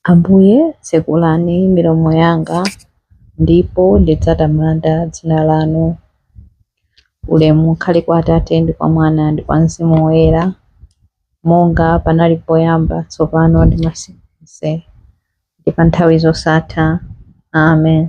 Ambuye tsekulani milomo yanga, ndipo ndidzatamanda dzina lanu. Ulemu ukhale kwa Atate ndi kwa Mwana ndi kwa Mzimu Woyera, monga panali poyamba, tsopano ndi masiku onse, ndi pa nthawi zosatha. Amen.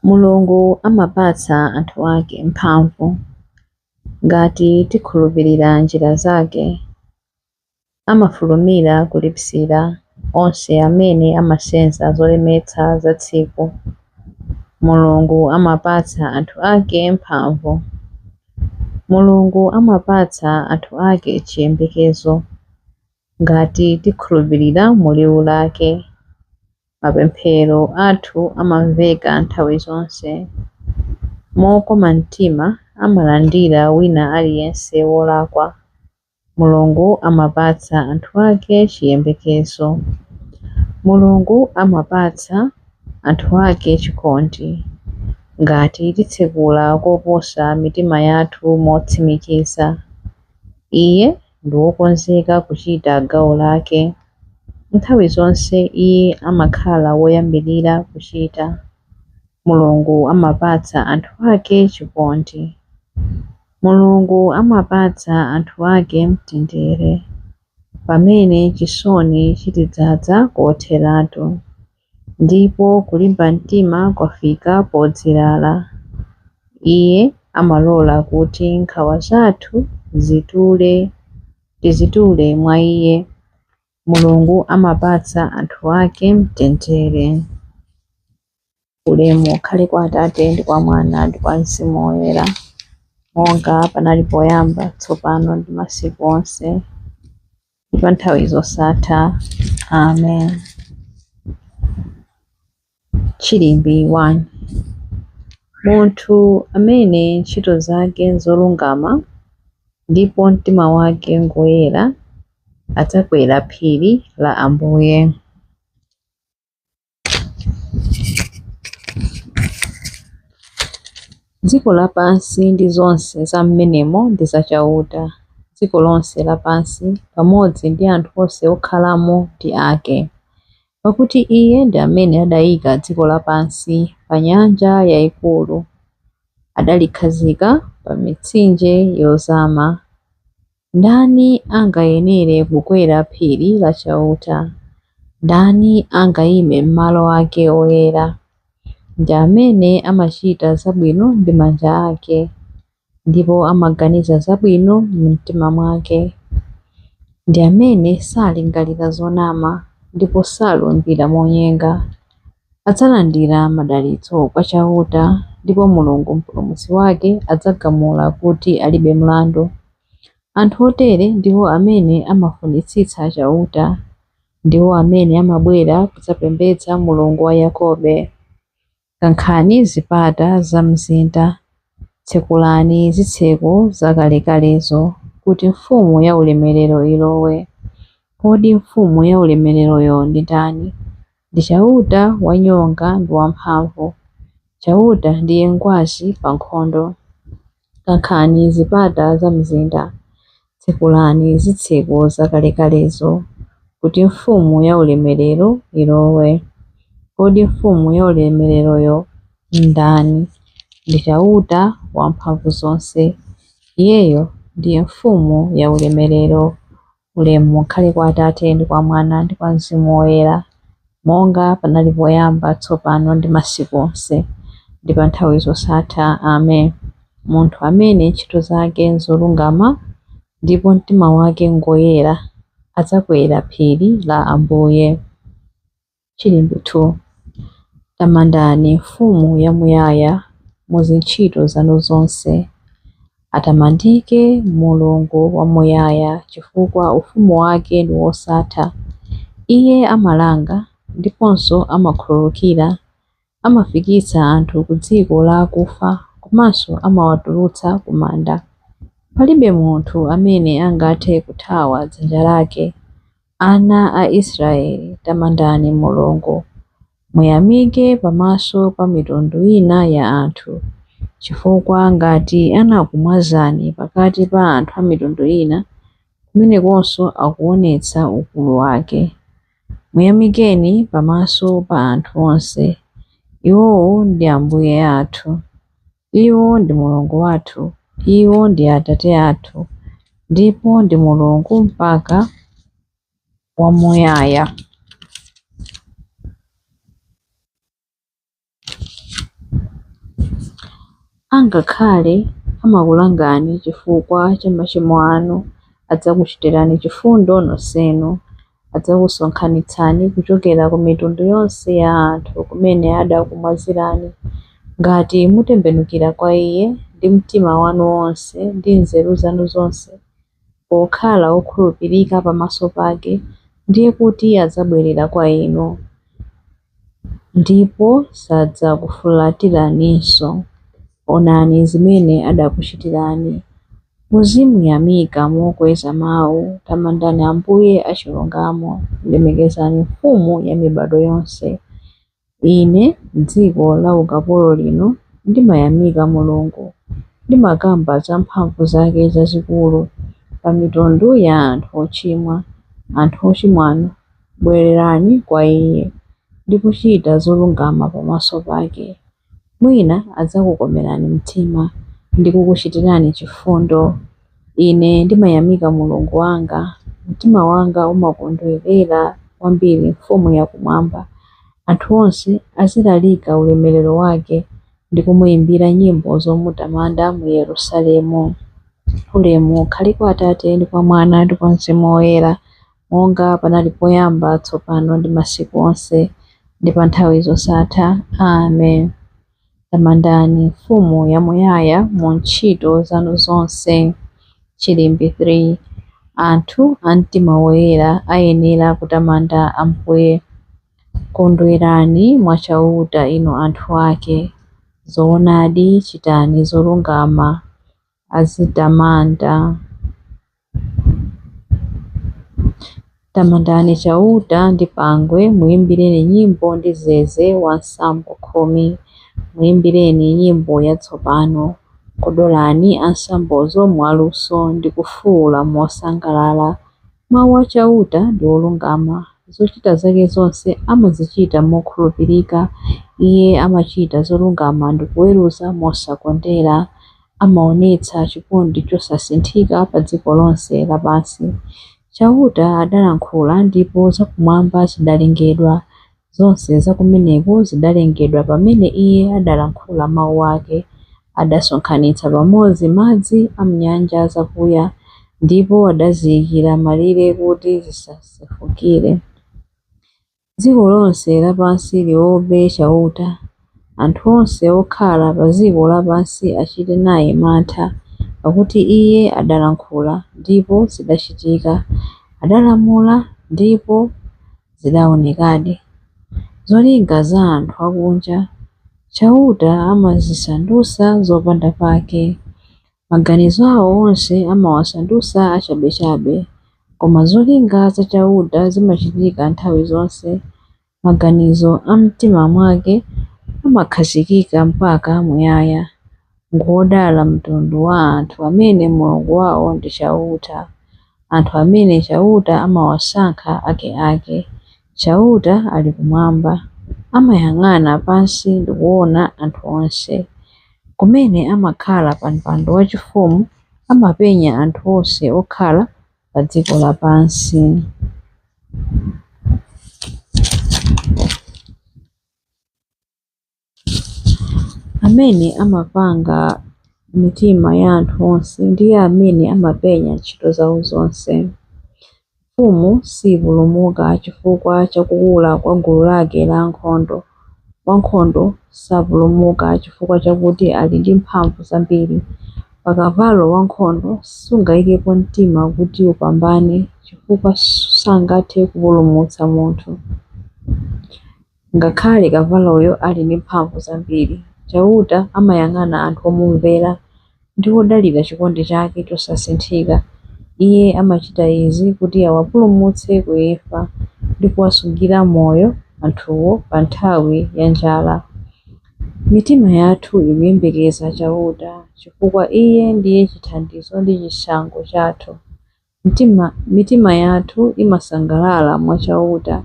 Mulungu amapatsa anthu ake mphamvu ngati tikhulupirira njira zake. Amafulumira kulipsira onse amene amasenza zolemetsa za tsiku. Mulungu amapatsa anthu ake mphamvu. Mulungu amapatsa anthu ake chiyembekezo ngati tikhulupirira mu liwu lake. Mapemphero athu amamveka nthawi zonse. Mokoma mtima amalandira wina aliyense wolakwa. Mulungu amapatsa anthu ake chiyembekezo. Mulungu amapatsa anthu ake chikondi ngati titsekula koposa mitima yathu motsimikiza. Iye ndi wokonzeka kuchita gawo lake. Nthawi zonse iye amakhala woyambirira kuchita. Mulungu amapatsa anthu ake chikondi. Mulungu amapatsa anthu ake mtendere pamene chisoni chitidzaza kotheratu, ndipo kulimba mtima kwafika podzilala. Iye amalola kuti nkhawa zathu tizitule mwa iye. Mulungu amapatsa anthu ake mtendere. Ulemu ukhale kwa Atate ndi kwa Mwana ndi kwa Mzimu Woyera, monga panali poyamba, tsopano ndi masiku onse, ndi pa nthawi zosatha. Amen. Chilimbi 1. Munthu amene ntchito zake zolungama ndipo mtima wake ngoyera adzakwera phiri la Ambuye. Dziko lapansi ndi zonse za m'menemo ndi zachauta. Dziko lonse lapansi pamodzi ndi anthu onse okhalamo ndi ake. Pakuti iye ndi amene adayika dziko lapansi pa nyanja yayikulu, adalikhazika pa mitsinje yozama. Ndani angayenere kukwera phiri lachauta? Ndani angayime m'malo ake oyera? Ndi amene amachita zabwino ndi manja ake, ndipo amaganiza zabwino mumtima mwake. Ndi amene salingalira zonama, ndipo salumbira monyenga. Adzalandira madalitso kwachauta, ndipo Mulungu mpulumutsi wake adzagamula kuti alibe mlandu. Anthu otere ndiwo amene amafunitsitsa chauta, ndiwo amene amabwera kudzapembedza Mulungu wa Yakobe. Kankhani zipata za mzinda, tsekulani zitseko zakalekalezo, kuti mfumu ya ulemerero ilowe. Kodi mfumu ya ulemereroyo ndi ndani? Ndi chauta wanyonga ndi wamphamvu. Chauta ndiye ngwazi pa nkhondo. Kankhani zipata za mzinda, tsekulani zitseko zakalekalezo, kuti mfumu ya ulemerero ilowe. Kodi mfumu ya ulemereroyo ndani? Ndi chauta wamphamvu zonse. Iyeyo ndiye mfumu ya ulemerero. Ulemu ukhale kwa Atate ndi kwa Mwana ndi kwa Mzimu Woyera, monga panali poyamba, tsopano ndi masiku onse, ndi pa nthawi zosatha. Amen. Munthu amene ntchito zake nzolungama ndipo mtima wake ngoyera adzakwera phiri la Ambuye. Chilimbi 2. Tamandani mfumu yamuyaya mu zintchito zanu zonse. Atamandike Mulungu wamuyaya, chifukwa ufumu wake ndi wosatha. Iye amalanga ndiponso amakhululukira, amafikitsa anthu ku dziko la akufa, komanso amawatulutsa ku manda. Palibe munthu amene angathe kuthawa dzanja lake. Ana a Israeli, tamandani Mulungu. Muyamike pamaso pa mitundu ina ya anthu, chifukwa ngati anakumwazani pakati pa anthu a mitundu ina, kumenekonso akuonetsa ukulu wake. Muyamikeni pamaso pa anthu onse. Iwowo ndi Ambuye athu, iwo ndi Mulungu wathu, iwo ndi Atate athu, ndipo ndi Mulungu mpaka wamuyaya. Angakhale amakulangani chifukwa cha machimo anu, adzakuchitirani chifundo nonsenu, adzakusonkhanitsani kuchokera ku mitundu yonse ya anthu kumene adakumwazirani. Ngati mutembenukira kwa Iye ndi mtima wanu wonse ndi nzeru zanu zonse, pokhala okhulupirika pamaso pake, ndiye kuti adzabwerera kwa inu, ndipo sadzakufulatiraninso. Onani zimene adakuchitirani. Muzimuyamika mokweza mawu, tamandani Ambuye achilungamo, lemekezani Mfumu ya mibado yonse. Ine m'dziko la ukapolo lino ndimayamika Mulungu, ndimakamba za mphamvu zake zazikulu pa mitundu ya anthu ochimwa. Anthu ochimwanu, bwererani kwa Iye ndi kuchita zolungama pamaso pake. Mwina adzakukomerani mtima ndi kukuchitirani chifundo. Ine ndimayamika Mulungu wanga, mtima wanga umakondwerera kwambiri Mfumu yakumwamba. Anthu onse azilalika ulemerero wake ndi kumuyimbira nyimbo zomutamanda mu Yerusalemu. Ulemu ukhale kwa Atate ndi kwa Mwana ndi kwa Mzimu Woyera, monga panali poyamba, tsopano ndi masiku onse ndi pa nthawi zosatha. Amen. Tamandani Mfumu yamuyaya mu ntchito zanu zonse. Chilimbi 3. Anthu a mtima woyera ayenera kutamanda Ambuye. Kondwerani mwachauta inu anthu ake, zoonadi chitani zolungama, azitamanda. Tamandani chauta ndi pangwe, muyimbireni nyimbo ndi zeze wa nsambo khumi. Muyimbireni nyimbo yatsopano, kodolani ansambozo mwaluso ndi kufuwula mosangalala. Mawu achauta ndi olungama, zochita zake zonse amazichita mokhulupirika. Iye amachita zolungama ndi kuweruza mosakondera, amaonetsa chikondi chosasinthika pa dziko lonse lapansi. Chauta adalankhula ndipo zakumwamba zidalengedwa, zonse zakumeneko zidalengedwa pamene Iye adalankhula mawu ake. Adasonkhanitsa pamodzi madzi a mnyanja zakuya, ndipo adaziyikira malire kuti zisasefukire. Dziko lonse lapansi liope chauta, anthu onse okhala pa dziko lapansi achite naye mantha, pakuti Iye adalankhula ndipo zidachitika, adalamula ndipo zidaonekadi. Zolinga za anthu akunja, chauta amazisandutsa zopanda pake. Maganizo awo onse amawasandutsa achabechabe, koma zolinga za chauta zimachitika nthawi zonse. Maganizo a mtima mwake amakhazikika mpaka muyaya. Ngodala mtundu wa anthu amene Mulungu wawo ndi chauta, anthu amene chauta amawasankha ake. Chauta ali kumwamba, amayang'ana pansi ndi kuona anthu onse. Kumene amakhala pa mpando wachifumu, amapenya anthu onse okhala pa dziko lapansi. Amene amapanga mitima ya anthu onse ndiye amene amapenya ntchito zawo zonse. Mfumu sipulumuka chifukwa cha kukula kwa gulu lake la nkhondo. Wankhondo sapulumuka chifukwa chakuti ali ndi mphamvu zambiri. Pa kavalo wankhondo sungayikepo mtima kuti upambane, chifukwa sangathe kupulumutsa munthu. Ngakhale kavaloyo ali ndi mphamvu zambiri, chauta amayang'ana anthu omumvera ndi odalira chikondi chake chosasinthika. Iye amachita izi kuti awapulumutse ku imfa ndi kuwasungira moyo anthuwo pa nthawi ya njala. Mitima yathu ikuyembekeza chauta, chifukwa Iye ndiye chithandizo ndi chishango chathu. Mitima yathu imasangalala mwa chauta,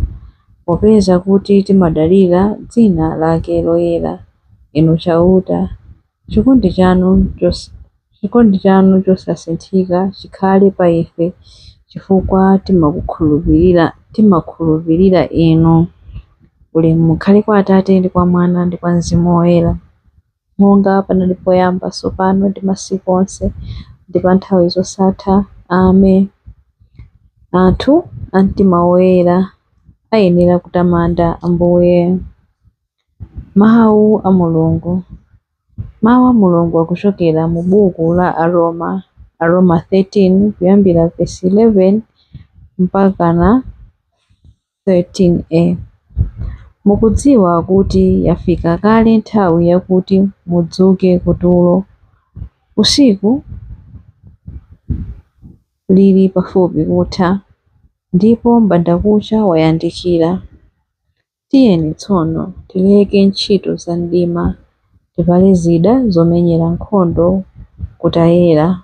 popeza kuti timadalira dzina lake loyera. Inu chauta, chikondi chanu chosasinthika chikhale pa ife chifukwa timakhulupirira inu. Ulemu ukhale kwa Atate ndi kwa Mwana ndi kwa Mzimu Woyera, monga panali poyamba, tsopano ndi masiku onse ndi pa nthawi zosatha. Amen. Anthu a mtima woyera ayenera kutamanda Ambuye. Mawu a Mulungu. Mawu a Mulungu akuchokera mu buku la Aroma 13 kuyambira verse 11 mpaka na 13a. Mukudziwa kuti yafika kale nthawi yakuti mudzuke kutulo. Usiku lili pafupi kutha, ndipo mbandakucha wayandikira. Tiyeni tsono tileke ntchito za mdima, tipale zida zomenyera nkhondo kutayera.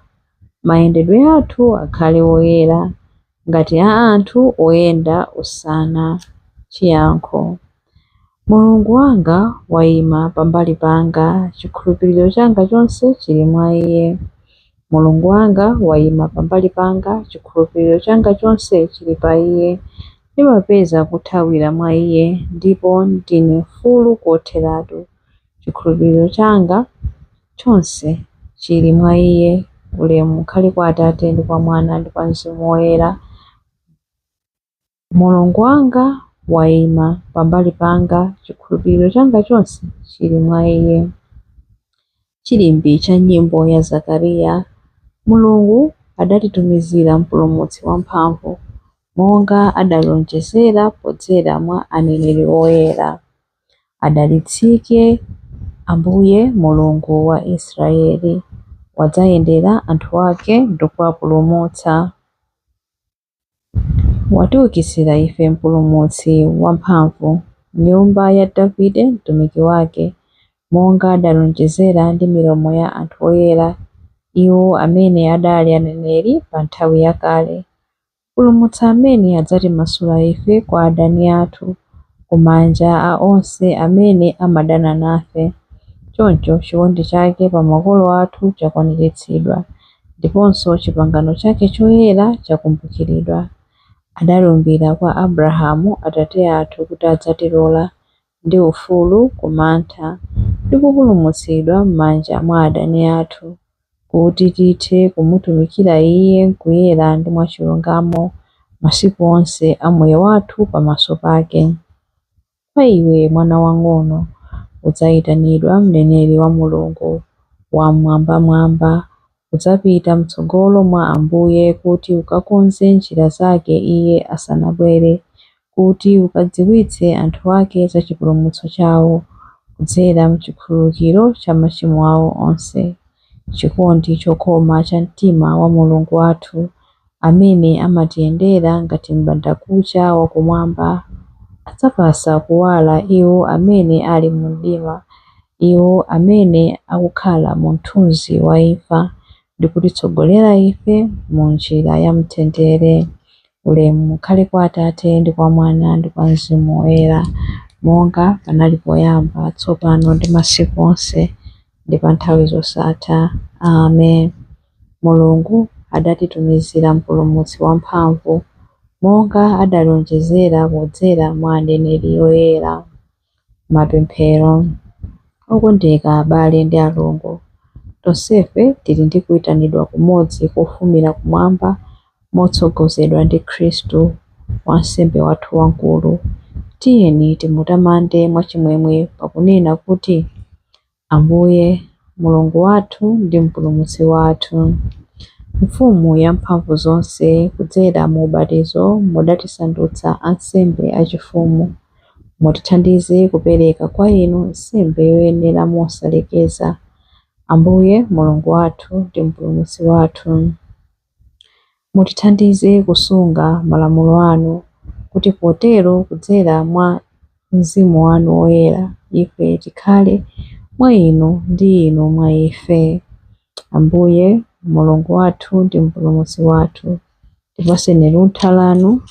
Mayendedwe athu akhale woyera ngati a anthu oyenda usana. Chiyankho. Mulungu wanga wayima pambali panga, chikhulupiriro changa chonse chili mwa Iye. Mulungu wanga wayima pambali panga, chikhulupiriro changa chonse chili pa Iye. Ndimapeza kuthawira mwa Iye, ndipo ndine mfulu kotheratu. Chikhulupiriro changa chonse chili mwa Iye. Ulemu ukhale kwa Atate ndi kwa Mwana ndi kwa Mzimu Woyera. Mulungu wanga wayima pambali panga, chikhulupiriro changa chonse chili mwa Iye. Chilimbi cha nyimbo ya Zakariya. Mulungu adatitumizira mpulumutsi wamphamvu, monga adalonjezera podzera mwa aneneri oyera. Adalitsike Ambuye Mulungu wa Israeli, wadzayendera anthu ake ndi kuwapulumutsa. Watiukitsira ife mpulumutsi wamphamvu, nyumba ya Davide mtumiki wake, monga adalonjezera ndi milomo ya anthu oyera, iwo amene adali aneneri pa nthawi yakale. Pulumutsa amene adzatimasula ife kwa adani athu, kumanja a onse amene amadana nafe. Choncho chikondi chake pa makolo athu chakwaniritsidwa, ndiponso pangano chake choyera chakumbukiridwa. Adalumbira kwa Abrahamu atate athu kuti adzatilola ndi ufulu kumantha ndi kupulumutsidwa m'manja mwa adani athu, kuti tithe kumutumikira Iye kuyera ndi mwachilungamo masiku onse a moyo wathu pamaso pake. Kwa iwe mwana wang'ono udzayitanidwa mneneri wa Mulungu wamwambamwamba. Udzapita mtsogolo mwa Ambuye kuti ukakonze njira zake Iye asanabwere, kuti ukadziwitse anthu ake za chipulumutso chawo kudzera mchikhululukiro cha machimo awo onse. Chikondi chokoma cha mtima wa Mulungu wathu, amene amatiyendera ngati mbandakucha wakumwamba, adzapasa kuwala iwo amene ali mu mdima, iwo amene akukhala mu mthunzi wa imfa, ndi kutitsogolera ife mu njira ya mtendere. Ulemu ukhale kwa Atate ndi kwa Mwana ndi kwa Mzimu Woyera, monga panali poyamba, tsopano ndi masiku onse ndi pa nthawi zosatha. Amen. Mulungu adatitumizira mpulumutsi wamphamvu, monga adalonjezera podzera mwa aneneri oyera. Mapemphero. Okondeka abale ndi alongo, tonsefe tili ndi kuyitanidwa kumodzi kofumira kumwamba, motsogozedwa ndi Khristu wansembe wathu wamkulu. Tiyeni timutamande mwachimwemwe pakunena kuti: Ambuye Mulungu wathu ndi mpulumutsi wathu. Mfumu ya mphamvu zonse, kudzera mu ubatizo mudatisandutsa ansembe achifumu. Mutithandize kupereka kwa inu nsembe yoyenera mosalekeza. Ambuye Mulungu wathu ndi mpulumutsi wathu. Mutithandize kusunga malamulo anu, kuti potero kudzera mwa Mzimu wanu woyera ife tikhale mwa inu ndi inu mwa ife. Ambuye Mulungu wathu ndi mpulumutsi wathu, tipaseni luntha lanu